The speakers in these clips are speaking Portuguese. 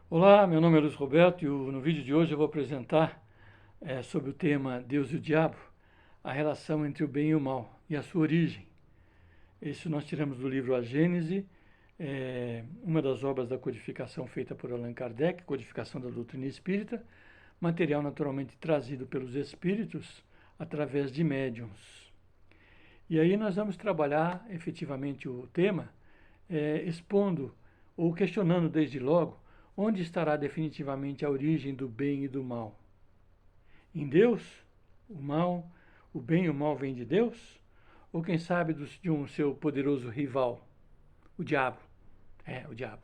Olá, meu nome é Luiz Roberto e no vídeo de hoje eu vou apresentar sobre o tema Deus e o Diabo, a relação entre o bem e o mal e a sua origem. Isso nós tiramos do livro A Gênese, uma das obras da codificação feita por Allan Kardec, Codificação da Doutrina Espírita, material naturalmente trazido pelos espíritos através de médiuns. E aí nós vamos trabalhar efetivamente o tema, expondo ou questionando desde logo onde estará definitivamente a origem do bem e do mal. Em Deus, o mal, o bem e o mal vêm de Deus? Ou quem sabe de um seu poderoso rival, o diabo? O diabo.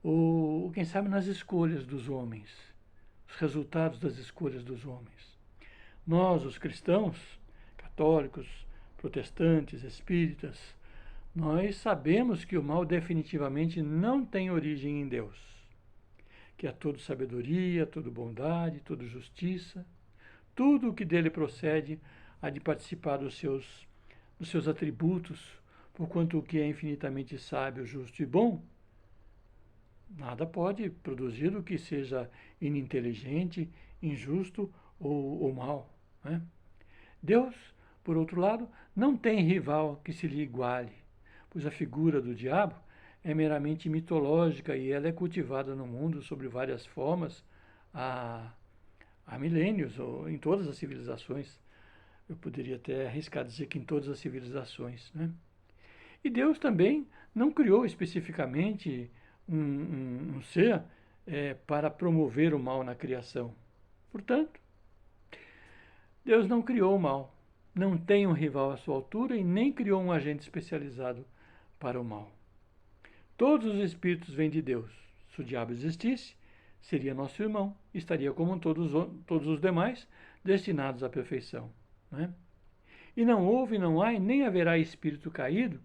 Ou quem sabe nas escolhas dos homens, os resultados das escolhas dos homens. Nós, os cristãos, católicos, protestantes, espíritas, nós sabemos que o mal definitivamente não tem origem em Deus, que é tudo sabedoria, tudo bondade, tudo justiça, tudo o que dele procede há de participar dos seus atributos, porquanto o que é infinitamente sábio, justo e bom, nada pode produzir o que seja ininteligente, injusto ou mal. Né? Deus, por outro lado, não tem rival que se lhe iguale, pois a figura do diabo é meramente mitológica e ela é cultivada no mundo sob várias formas há, há milênios, ou em todas as civilizações. Eu poderia até arriscar dizer que em todas as civilizações. Né? E Deus também não criou especificamente um ser para promover o mal na criação. Portanto, Deus não criou o mal, não tem um rival à sua altura e nem criou um agente especializado para o mal. Todos os espíritos vêm de Deus. Se o diabo existisse, seria nosso irmão, estaria como todos os demais, destinados à perfeição. Né? E não houve, não há e nem haverá espírito caído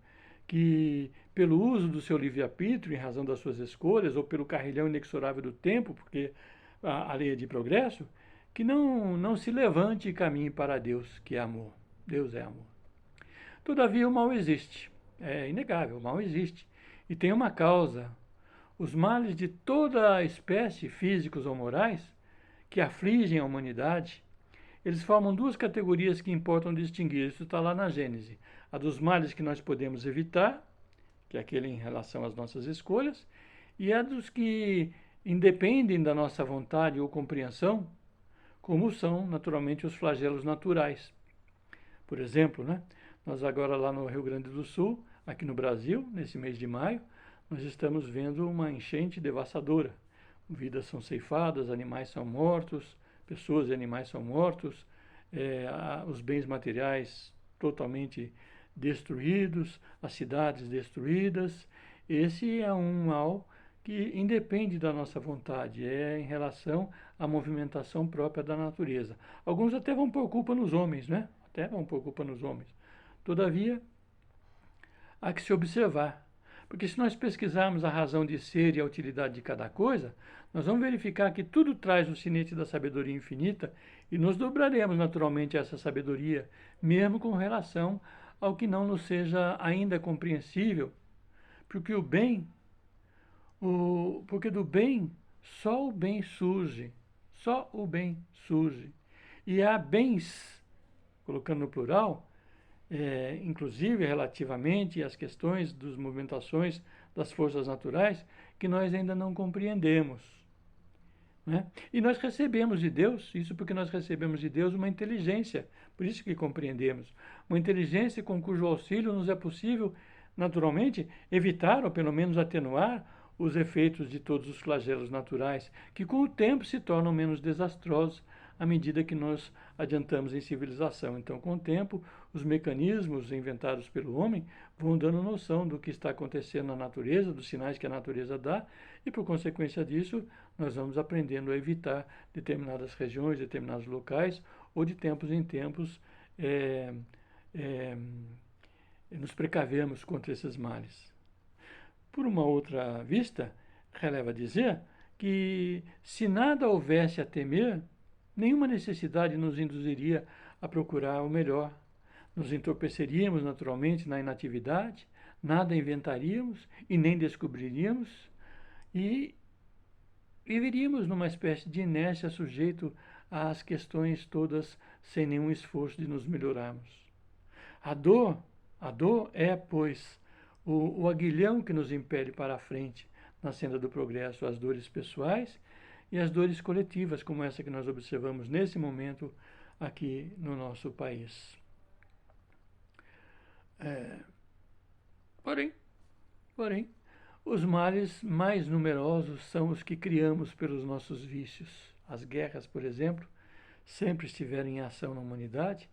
que, pelo uso do seu livre-arbítrio, em razão das suas escolhas, ou pelo carrilhão inexorável do tempo, porque a lei é de progresso, que não se levante e caminhe para Deus, que é amor. Deus é amor. Todavia, o mal existe. É inegável, o mal existe. E tem uma causa. Os males de toda a espécie, físicos ou morais, que afligem a humanidade, eles formam duas categorias que importam distinguir. Isso está lá na Gênese. A dos males que nós podemos evitar, que é aquele em relação às nossas escolhas, e a dos que independem da nossa vontade ou compreensão, como são, naturalmente, os flagelos naturais. Por exemplo, né, nós agora lá no Rio Grande do Sul, aqui no Brasil, nesse mês de maio, nós estamos vendo uma enchente devastadora. Vidas são ceifadas, animais são mortos, pessoas e animais são mortos, os bens materiais totalmente destruídos, as cidades destruídas. Esse é um mal que independe da nossa vontade, é em relação à movimentação própria da natureza. Alguns até vão pôr culpa nos homens, né? Até vão pôr culpa nos homens. Todavia, há que se observar. Porque se nós pesquisarmos a razão de ser e a utilidade de cada coisa, nós vamos verificar que tudo traz o sinete da sabedoria infinita e nos dobraremos naturalmente a essa sabedoria, mesmo com relação ao que não nos seja ainda compreensível. Porque porque do bem, só o bem surge. Só o bem surge. E há bens, colocando no plural, inclusive relativamente às questões das movimentações das forças naturais, que nós ainda não compreendemos. Né? E nós recebemos de Deus, isso porque nós recebemos de Deus uma inteligência, por isso que compreendemos. Uma inteligência com cujo auxílio nos é possível, naturalmente, evitar ou pelo menos atenuar os efeitos de todos os flagelos naturais, que com o tempo se tornam menos desastrosos à medida que nós adiantamos em civilização. Então, com o tempo, os mecanismos inventados pelo homem vão dando noção do que está acontecendo na natureza, dos sinais que a natureza dá, e por consequência disso, nós vamos aprendendo a evitar determinadas regiões, determinados locais, ou de tempos em tempos é, é, nos precavermos contra esses males. Por uma outra vista, releva dizer que se nada houvesse a temer, nenhuma necessidade nos induziria a procurar o melhor. Nos entorpeceríamos naturalmente na inatividade, nada inventaríamos e nem descobriríamos, e viveríamos numa espécie de inércia sujeito às questões todas sem nenhum esforço de nos melhorarmos. A dor, a dor é, pois, o aguilhão que nos impele para a frente na senda do progresso, as dores pessoais e as dores coletivas, como essa que nós observamos nesse momento aqui no nosso país. Porém, os males mais numerosos são os que criamos pelos nossos vícios. As guerras, por exemplo, sempre estiveram em ação na humanidade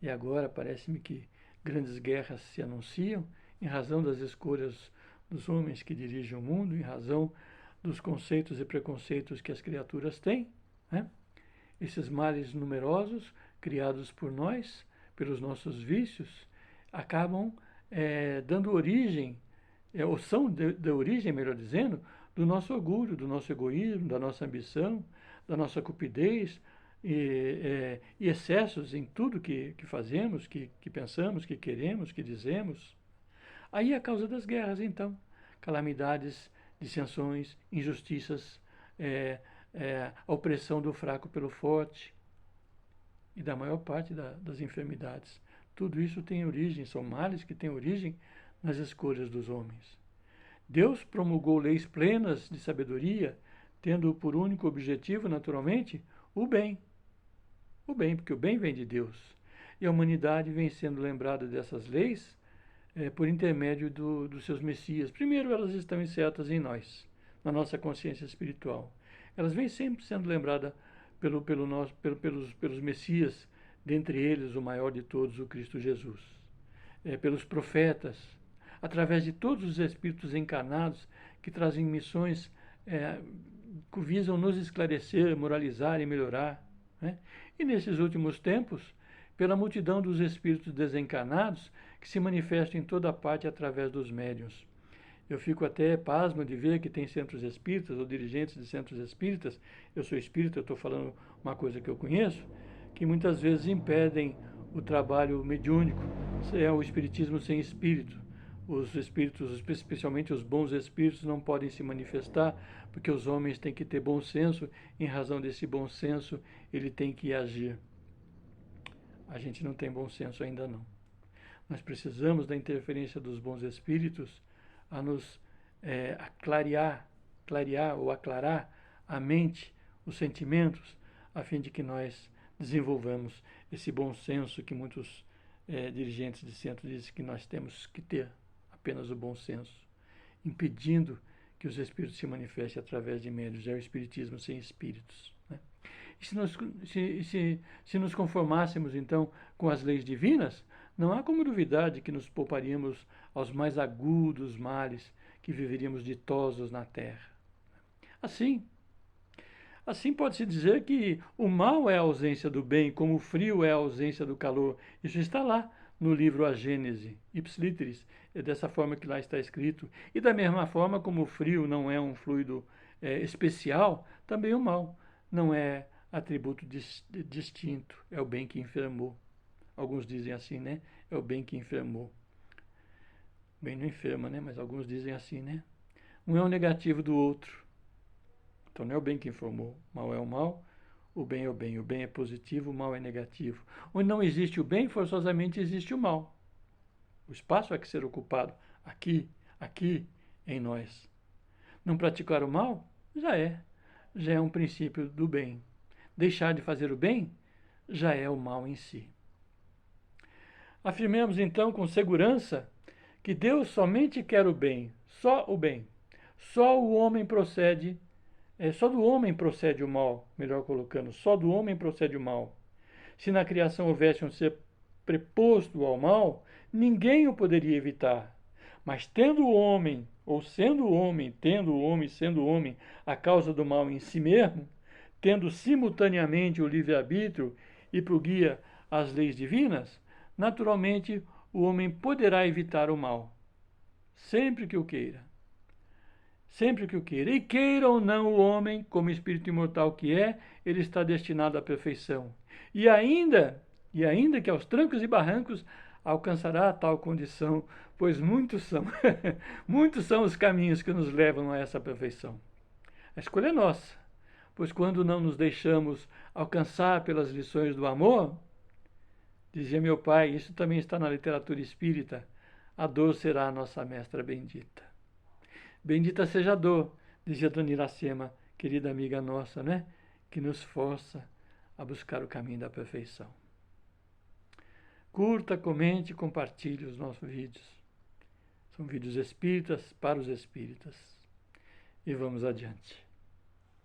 e agora parece-me que grandes guerras se anunciam em razão das escolhas dos homens que dirigem o mundo, em razão dos conceitos e preconceitos que as criaturas têm, né? Esses males numerosos, criados por nós, pelos nossos vícios, acabam dando origem, ou são de origem, melhor dizendo, do nosso orgulho, do nosso egoísmo, da nossa ambição, da nossa cupidez e excessos em tudo que fazemos, que pensamos, que queremos, que dizemos. Aí é a causa das guerras, então. Calamidades, dissensões, injustiças, a opressão do fraco pelo forte e da maior parte das enfermidades. Tudo isso tem origem, são males que têm origem nas escolhas dos homens. Deus promulgou leis plenas de sabedoria, tendo por único objetivo, naturalmente, o bem. O bem, porque o bem vem de Deus. E a humanidade vem sendo lembrada dessas leis por intermédio dos seus messias. Primeiro, elas estão incertas em nós, na nossa consciência espiritual. Elas vêm sempre sendo lembradas pelos messias, dentre eles o maior de todos, o Cristo Jesus. Pelos profetas, através de todos os espíritos encarnados que trazem missões que visam nos esclarecer, moralizar e melhorar, né? E nesses últimos tempos, pela multidão dos espíritos desencarnados que se manifestam em toda parte através dos médiuns. Eu fico até pasmo de ver que tem centros espíritas ou dirigentes de centros espíritas, eu sou espírita, eu estou falando uma coisa que eu conheço, que muitas vezes impedem o trabalho mediúnico, é o espiritismo sem espírito. Os espíritos, especialmente os bons espíritos, não podem se manifestar, porque os homens têm que ter bom senso, em razão desse bom senso, ele tem que agir. A gente não tem bom senso ainda não. Nós precisamos da interferência dos bons espíritos a nos clarear ou aclarar a mente, os sentimentos, a fim de que nós desenvolvamos esse bom senso que muitos dirigentes de centro dizem que nós temos que ter, apenas o bom senso, impedindo que os espíritos se manifestem através de médiuns. É o espiritismo sem espíritos, né? E se nos conformássemos, então, com as leis divinas, não há como duvidar de que nos pouparíamos aos mais agudos males que viveríamos ditosos na terra. Assim pode-se dizer que o mal é a ausência do bem, como o frio é a ausência do calor. Isso está lá no livro A Gênese, Ipsiliteris, é dessa forma que lá está escrito. E da mesma forma como o frio não é um fluido especial, também o mal não é atributo distinto, é o bem que enfermou. Alguns dizem assim, né? É o bem que enfermou. O bem não enferma, né? Mas alguns dizem assim, né? Um é o negativo do outro. Então não é o bem que informou. O mal é o mal, o bem é o bem. O bem é positivo, o mal é negativo. Onde não existe o bem, forçosamente existe o mal. O espaço é que ser ocupado aqui em nós. Não praticar o mal já é um princípio do bem. Deixar de fazer o bem já é o mal em si. Afirmemos então com segurança que Deus somente quer o bem, só o bem. Só o homem procede, só do homem procede o mal, melhor colocando, só do homem procede o mal. Se na criação houvesse um ser preposto ao mal, ninguém o poderia evitar. Mas tendo o homem, ou sendo o homem, sendo o homem, a causa do mal em si mesmo, tendo simultaneamente o livre-arbítrio e por guia as leis divinas, naturalmente o homem poderá evitar o mal, sempre que o queira. Sempre que o queira. E queira ou não o homem, como espírito imortal que é, ele está destinado à perfeição. E ainda que aos trancos e barrancos alcançará a tal condição, pois muitos são, muitos são os caminhos que nos levam a essa perfeição. A escolha é nossa, pois quando não nos deixamos alcançar pelas lições do amor, dizia meu pai, isso também está na literatura espírita, a dor será a nossa mestra bendita. Bendita seja a dor, dizia Dona Iracema, querida amiga nossa, né? Que nos força a buscar o caminho da perfeição. Curta, comente e compartilhe os nossos vídeos. São vídeos espíritas para os espíritas. E vamos adiante.